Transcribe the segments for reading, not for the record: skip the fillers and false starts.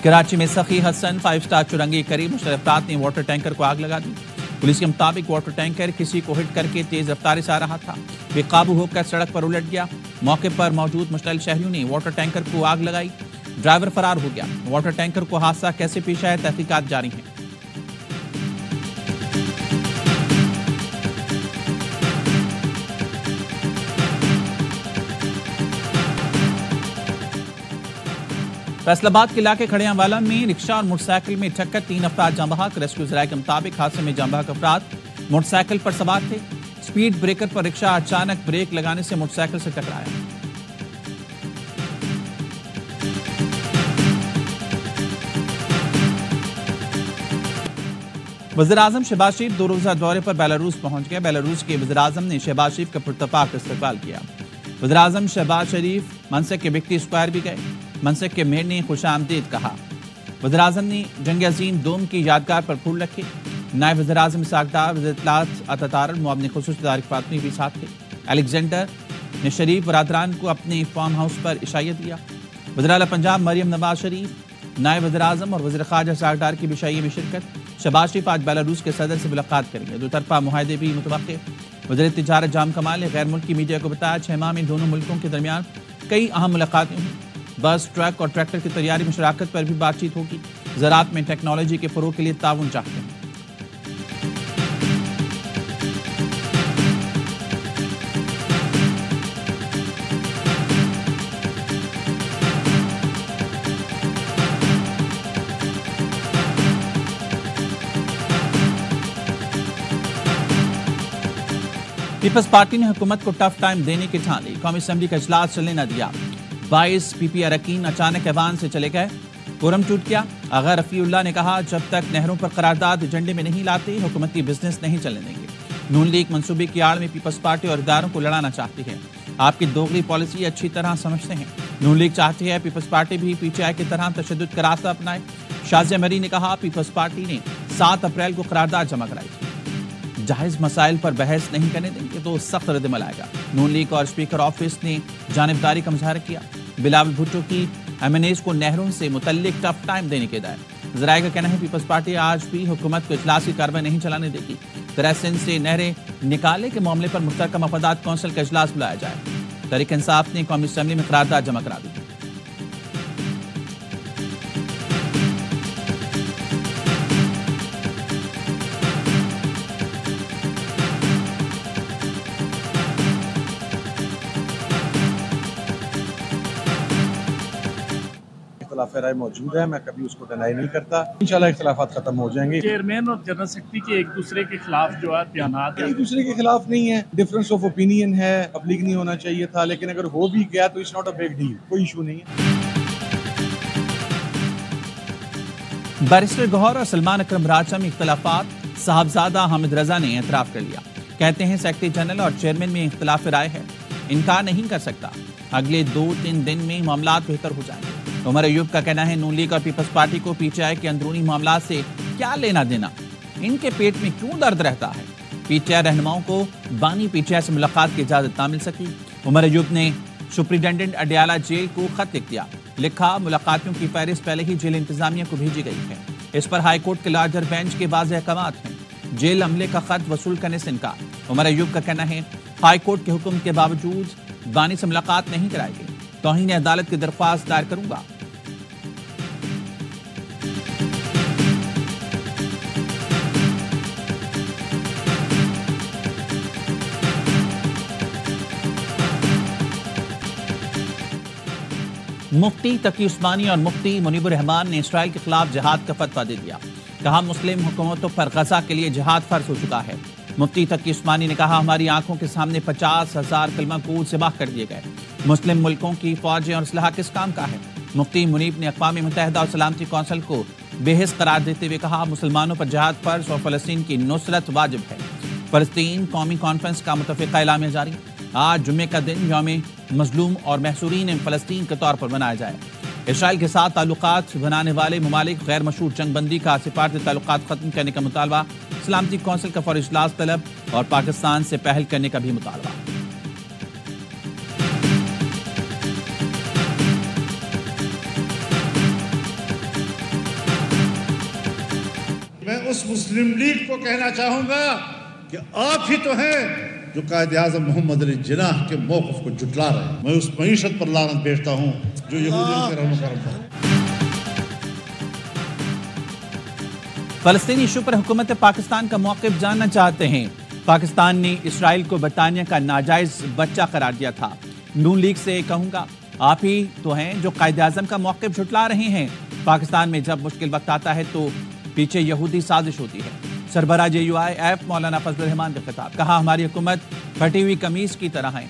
कराची में सखी हसन 5 स्टार चुरंगी करीब मुश्तरक अफराद ने वाटर टैंकर को आग लगा दी। पुलिस के मुताबिक वाटर टैंकर किसी को हिट करके तेज रफ्तारी से आ रहा था। बेकाबू होकर सड़क पर उलट गया। मौके पर मौजूद मुश्तल शहरियों ने वाटर टैंकर को आग लगाई। ड्राइवर फरार हो गया। वाटर टैंकर को हादसा कैसे पेश आया, तहकीकात जारी हैं। फैसलाबाद के इलाके खड़ियांवाला में रिक्शा और मोटरसाइकिल में टक्कर, 3 अफराद जाँ बहक। रेस्क्यू ज़राए के मुताबिक हादसे में जाँ बहक अफराद मोटरसाइकिल पर सवार थे। स्पीड ब्रेकर पर रिक्शा अचानक ब्रेक लगाने से मोटरसाइकिल से टकराया। वज़ीर-ए-आज़म शहबाज शरीफ 2 रोज़ा दौरे पर बेलारूस पहुंच गए। बेलारूस के वज़ीर-ए-आज़म ने शहबाज शरीफ का पुरतपाक इस्तकबाल किया। वज़ीर-ए-आज़म शहबाज शरीफ मनसक के विक्ट्री स्क्वायर भी गए। मनसक के मेयर ने खुशामदीद कहा। वज़ीर-ए-आज़म ने जंग अज़ीम दोम की यादगार पर फूल रखे। नायब वज़ीर-ए-आज़म साकदार वज़ीर इत्तलात अता मुआविन खुसूसी तारिक फातमी भी साथ थे। अलेक्जेंडर ने शरीफ बरादरान को अपने फार्म हाउस पर इशाइया दिया। वज़ीर आला पंजाब मरियम नवाज शरीफ, नायब वज़ीर-ए-आज़म और वज़ीर ख़ारजा साकदार की भी इशाइये में शिरकत। शहबाज शरीफ आज बेलारूस के सदर से मुलाकात करेंगे। 2 तरफ़ा मुआहदे भी मुतवक्किल। वज़ीर तिजारत जाम कमाल ने गैर मुल्की मीडिया को बताया 6 माह में दोनों मुल्कों के दरमियान कई अहम मुलाकातें हुई। बस, ट्रक और ट्रैक्टर की तैयारी में शराकत पर भी बातचीत होगी। ज़राअत में टेक्नोलॉजी के फ़रोग़ के लिए ताउन चाहते हैं। पीपल्स पार्टी ने हुकूमत को टफ टाइम देने की ठान ली। कौमी असम्बली का इजलास चलने न दिया। 22 पीपी अरकान अचानक ऐवान से चले गए। कोरम टूट गया। आगा रफ़ीउल्लाह ने कहा जब तक नहरों पर करारदाद एजेंडे में नहीं लाते हुकूमती बिजनेस नहीं चलने देंगे। नून लीग मंसूबे की आड़ में पीपल्स पार्टी और इदारों को लड़ाना चाहती है। आपकी दोगली पॉलिसी अच्छी तरह समझते हैं। नून लीग चाहती है पीपल्स पार्टी भी पीटीआई की तरह तशद्दुद का रास्ता अपनाए। शाज़िया मरी ने कहा पीपल्स पार्टी ने 7 अप्रैल को करारदाद जमा कराई थी। जायज़ मसाइल पर बहस नहीं करने देंगे तो सख्त रद्दमल आएगा। नून लीग और स्पीकर ऑफिस ने जानिबदारी का मुजाहरा किया। बिलावल भुट्टो की एमएनएस को नहरों से मुतल्लिक टफ टाइम देने के हिदायत। ज़राए का कहना है पीपल्स पार्टी आज भी हुकूमत को इजलास की कार्रवाई नहीं चलाने देगी। तहरीक से नहरें निकालने के मामले पर मुश्तरका मफादात कौंसिल का इजलास बुलाया जाए। तहरीक इंसाफ ने कौमी असम्बली में करारदाद जमा करा दी। राय मौजूद है, मैं कभी उसको डिनाई नहीं करता। इंशाल्लाह इख्तिलाफात खत्म हो जाएंगे। चेयरमैन और जनरल सेक्रेटरी के एक दूसरे के खिलाफ जो है बयानात एक दूसरे के खिलाफ नहीं है, डिफरेंस ऑफ ओपिनियन है, पब्लिक नहीं होना चाहिए था, लेकिन अगर हो भी गया तो it's not a big deal, कोई इशू नहीं है। बैरिस्टर गौहर और सलमान अकरम राजा में इख्तिलाफात, साहबजादा हामिद रजा ने एतराफ़ कर लिया। कहते हैं सेक्रेटरी जनरल और चेयरमैन में इख्तिलाफ राय है, इनकार नहीं कर सकता। अगले 2-3 दिन में मामलात बेहतर हो जाएंगे। उमर अयूब का कहना है नून लीग और पीपल्स पार्टी को पीटीआई के अंदरूनी मामलात से क्या लेना देना, इनके पेट में क्यों दर्द रहता है। पीटीआई रहनुमाओं को बानी पीटीआई से मुलाकात की इजाजत ना मिल सकी। उमर अयूब ने सुप्रिटेंडेंट अडियाला जेल को खत लिख दिया। लिखा मुलाकातियों की फहरिस्त पहले ही जेल इंतजामिया को भेजी गई है। इस पर हाई कोर्ट के लार्जर बेंच के वाज़ेह अहकामात हैं। जेल अमले का खत वसूल करने से इनकार। उमर अयूब का कहना है हाई कोर्ट के हुक्म के बावजूद बानी से मुलाकात नहीं कराई गई। तौहीन अदालत की दरख्वास्त दायर करूंगा। मुफ्ती तकी उस्मानी और मुफ्ती मुनीबुर रहमान ने इसराइल के खिलाफ जिहाद का फतवा दे दिया। कहा मुस्लिम हुकूमतों पर गजा के लिए जिहाद फर्ज हो चुका है। मुफ्ती तकी उस्मानी ने कहा हमारी आंखों के सामने 50,000 कलमा कूद ज़िबाह कर दिए गए। मुस्लिम मुल्कों की फौजें और असलहा किस काम का है। मुफ्ती मुनीब ने अक़वाम मुत्तहिदा और सलामती कौंसिल को बेहिस करार देते हुए कहा मुसलमानों पर जिहाद फर्ज और फ़लस्तीन की नुसरत वाजिब है। फ़लस्तीन कौमी कॉन्फ्रेंस का मुतफ़िक़ा एलामिया जारी। आज जुम्मे का दिन यौम मज़लूम और महसूरीन फ़लस्तीन के तौर पर मनाया जाए। इसराइल के साथ ताल्लुकात बनाने वाले ममालिक गैर मशरूत जंगबंदी का सिफारती ताल्लुकात ख़त्म करने का मुतालबा, सलामती कौंसिल का फौरी इजलास तलब और पाकिस्तान से पहल करने का भी मुतालबा। اس مسلم لیگ کو کہنا چاہوں گا کہ آپ ہی تو ہیں جو قائد اعظم محمد علی جناح کے موقف کو جھٹلا رہے ہیں. میں اس معیشت پر لعنت بھیجتا ہوں جو یہودیوں کے رحم و کرم پر. فلسطینی ایشو پر حکومت پاکستان کا موقف جاننا چاہتے ہیں. پاکستان نے اسرائیل کو برطانیہ کا ناجائز بچہ قرار دیا تھا. نون لیگ سے کہوں گا آپ ہی تو ہیں جو قائد اعظم کا موقف جھٹلا رہے ہیں. پاکستان میں جب مشکل وقت آتا ہے تو پیچھے یہودی سازش ہوتی ہے. سربراہ JUIF مولانا فضل الرحمان کا خطاب. کہا ہماری حکومت پھٹی ہوئی قمیض کی طرح ہے,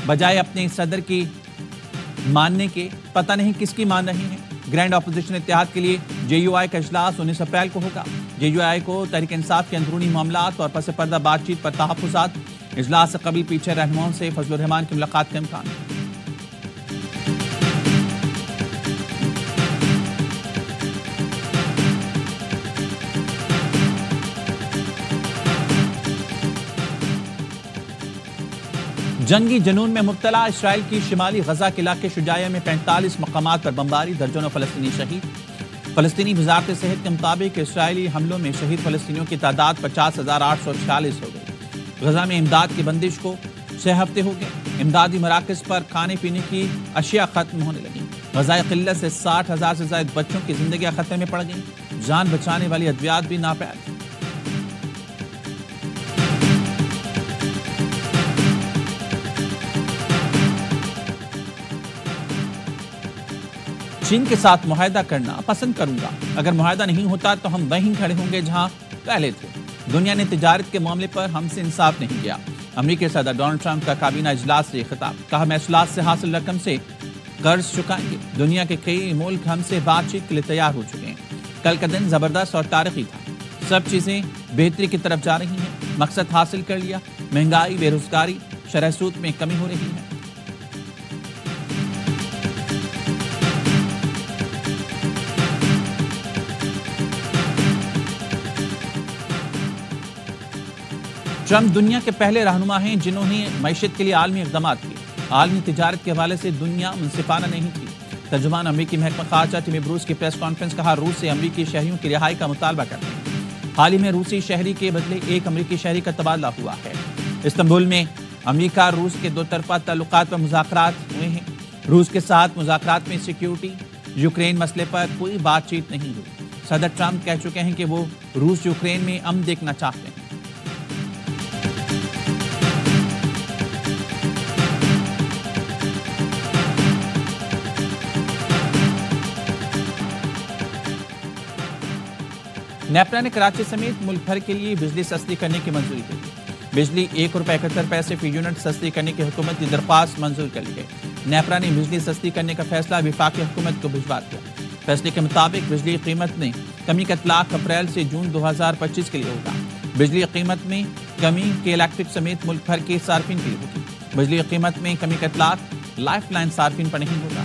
بجائے اپنے صدر کی ماننے کے پتہ نہیں کس کی مان رہی ہیں. گرینڈ اپوزیشن اتحاد کے لیے JUI کا اجلاس 19 اپریل کو ہوگا. JUI کو تحریک انصاف کے اندرونی معاملات اور پس پردہ بات چیت پر تحفظات. اجلاس سے قبل پیچھے رہنماؤں سے فضل الرحمان کی ملاقات کا امکان. جنگی جنون میں مبتلا اسرائیل کی شمالی غزہ کے علاقے شجاعیہ میں 45 مقامات پر بمباری, درجنوں فلسطینی شہید. فلسطینی وزارت صحت کے مطابق اسرائیلی حملوں میں شہید فلسطینیوں کی تعداد 50,846 ہو گئی. غزہ میں امداد کی بندش کو 6 ہفتے ہو گئے. امدادی مراکز پر کھانے پینے کی اشیاء ختم ہونے لگیں. غذائی قلت سے 60,000 سے زائد بچوں کی زندگیاں خطرے میں پڑ گئیں. جان بچانے والی ادویات بھی ناپید. چین کے ساتھ معاہدہ کرنا پسند کروں گا. اگر معاہدہ نہیں ہوتا تو ہم وہیں کھڑے ہوں گے جہاں پہلے تھے. دنیا نے تجارت کے معاملے پر ہم سے انصاف نہیں کیا. امریکی صدر ڈونلڈ ٹرمپ کا کابینہ اجلاس سے خطاب. کہا محصولات سے حاصل رقم سے قرض چکائیں گے. دنیا کے کئی ملک ہم سے بات چیت کے لیے تیار ہو چکے ہیں. کل کا دن زبردست اور تاریخی تھا. سب چیزیں بہتری کی طرف جا رہی ہیں. مقصد حاصل کر لیا. مہنگائی, بے روزگاری, شرح سود میں کمی ہو رہی ہے. ٹرمپ دنیا کے پہلے رہنما ہیں جنہوں نے معیشت کے لیے عالمی اقدامات کیے. عالمی تجارت کے حوالے سے دنیا منصفانہ نہیں تھی. ترجمان امریکی محکمہ خارجہ ٹیم بروس کی پریس کانفرنس. کہا روس سے امریکی شہریوں کی رہائی کا مطالبہ کرتے ہیں. حال ہی میں روسی شہری کے بدلے ایک امریکی شہری کا تبادلہ ہوا ہے. استنبول میں امریکہ روس کے دو طرفہ تعلقات پر مذاکرات ہوئے ہیں. روس کے ساتھ مذاکرات میں سیکیورٹی, یوکرین مسئلے پر کوئی بات چیت نہیں ہوئی. صدر ٹرمپ کہہ چکے ہیں کہ وہ روس یوکرین میں امن دیکھنا چاہتے ہیں. نیپرا نے کراچی سمیت ملک بھر کے لیے بجلی سستی کرنے کی منظوری دے دی. بجلی ₹1.71 فی یونٹ سستی کرنے کی حکومت کی درخواست منظور کر لی گئی. نیپرا نے بجلی سستی کرنے کا فیصلہ وفاقی حکومت کو بھجوا دیا. فیصلے کے مطابق بجلی قیمت میں کمی کا اطلاق اپریل سے جون 2025 کے لیے ہوگا. بجلی قیمت میں کمی کے الیکٹرک سمیت ملک بھر کے صارفین کے لیے ہوگی. بجلی قیمت میں کمی کا اطلاق لائف لائن صارفین پر نہیں ہوگا.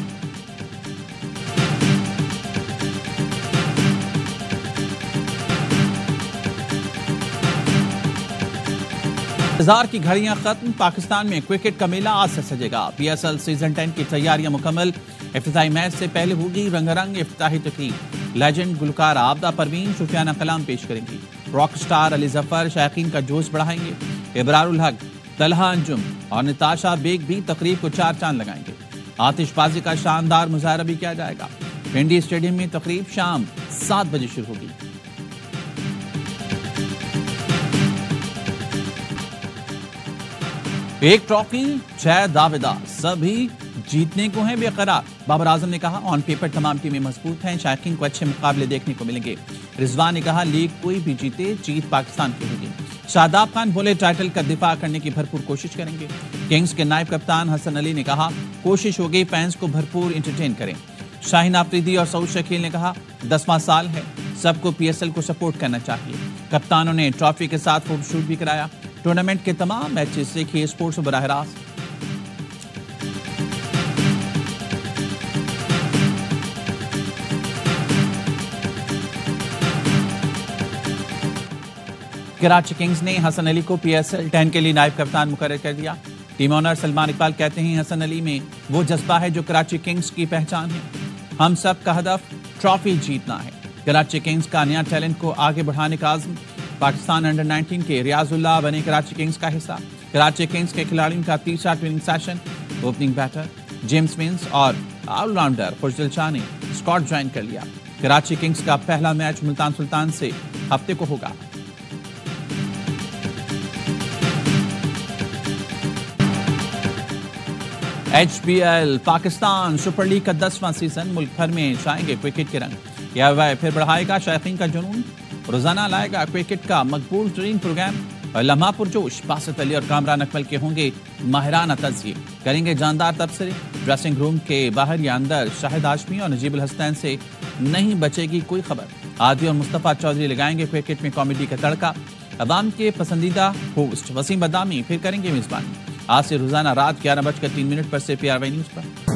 انتظار کی گھڑیاں ختم. پاکستان میں کرکٹ کا میلہ آج سے سجے گا. PSL سیزن 10 کی تیاریاں مکمل. افتتاحی میچ سے پہلے ہوگی رنگا رنگ افتتاحی تقریب. لیجنڈ گلوکار عابدہ پروین سفیانہ کلام پیش کریں گی. راک سٹار علی ظفر شائقین کا جوش بڑھائیں گے. ابرار الحق, طلحہ انجم اور نتاشا بیگ بھی تقریب کو چار چاند لگائیں گے. آتش بازی کا شاندار مظاہرہ بھی کیا جائے گا. پنڈی اسٹیڈیم میں تقریب شام 7 بجے شروع ہوگی. ایک ٹرافی 6 دعوے دار, سبھی جیتنے کو ہیں بے قرار. بابر اعظم نے کہا آن پیپر تمام ٹیمیں مضبوط ہیں, شائقین کو اچھے مقابلے دیکھنے کو ملیں گے. رضوان نے کہا لیگ کوئی بھی جیتے جیت پاکستان کی ہوگی. شاداب خان بولے ٹائٹل کا دفاع کرنے کی بھرپور کوشش کریں گے. کنگز کے نائب کپتان حسن علی نے کہا کوشش ہوگی فینس کو بھرپور انٹرٹین کریں. شاہین آفریدی اور سعود شکیل نے کہا 10واں سال ہے, سب کو PSL کو سپورٹ کرنا چاہیے. کپتانوں نے ٹرافی کے ساتھ فوٹو شوٹ بھی کرایا. ٹورنامنٹ کے تمام میچز دیکھیے اسپورٹس براہ راست. کراچی کنگز نے حسن علی کو PSL 10 کے لیے نائب کپتان مقرر کر دیا. ٹیم آنر سلمان اقبال کہتے ہیں حسن علی میں وہ جذبہ ہے جو کراچی کنگز کی پہچان ہے. ہم سب کا ہدف ٹرافی جیتنا ہے. कराची किंग्स का नया टैलेंट को आगे बढ़ाने का आज़म। पाकिस्तान अंडर 19 के रियाजुल्लाह बने कराची किंग्स का हिस्सा। कराची किंग्स के खिलाड़ियों का तीसरा training session. Opening batter James Vince और ऑलराउंडर खुशदिल शाह ने स्क्वाड ज्वाइन कर लिया। कराची किंग्स का पहला मैच मुल्तान सुल्तान से हफ्ते को होगा। HBL पाकिस्तान सुपर लीग का 10वां सीजन मुल्क भर में छाएंगे क्रिकेट के रंग। यह फिर बढ़ाएगा शायकीन का जुनून, रोजाना लाएगा क्रिकेट का मकबूल तरीन प्रोग्राम और लम्हा पुरजोश। बासित अली और कामरान अकमल के होंगे माहिराना तज़किये, करेंगे जानदार तबसरे। ड्रेसिंग रूम के बाहर या अंदर शाहिद हाशमी और नजीब अल हसनैन से नहीं बचेगी कोई खबर। आदि और मुस्तफ़ा चौधरी लगाएंगे क्रिकेट में कॉमेडी का तड़का। अवाम के पसंदीदा होस्ट वसीम बदामी फिर करेंगे मेजबानी। आज से रोजाना रात 11:03 पर से PRY न्यूज पर।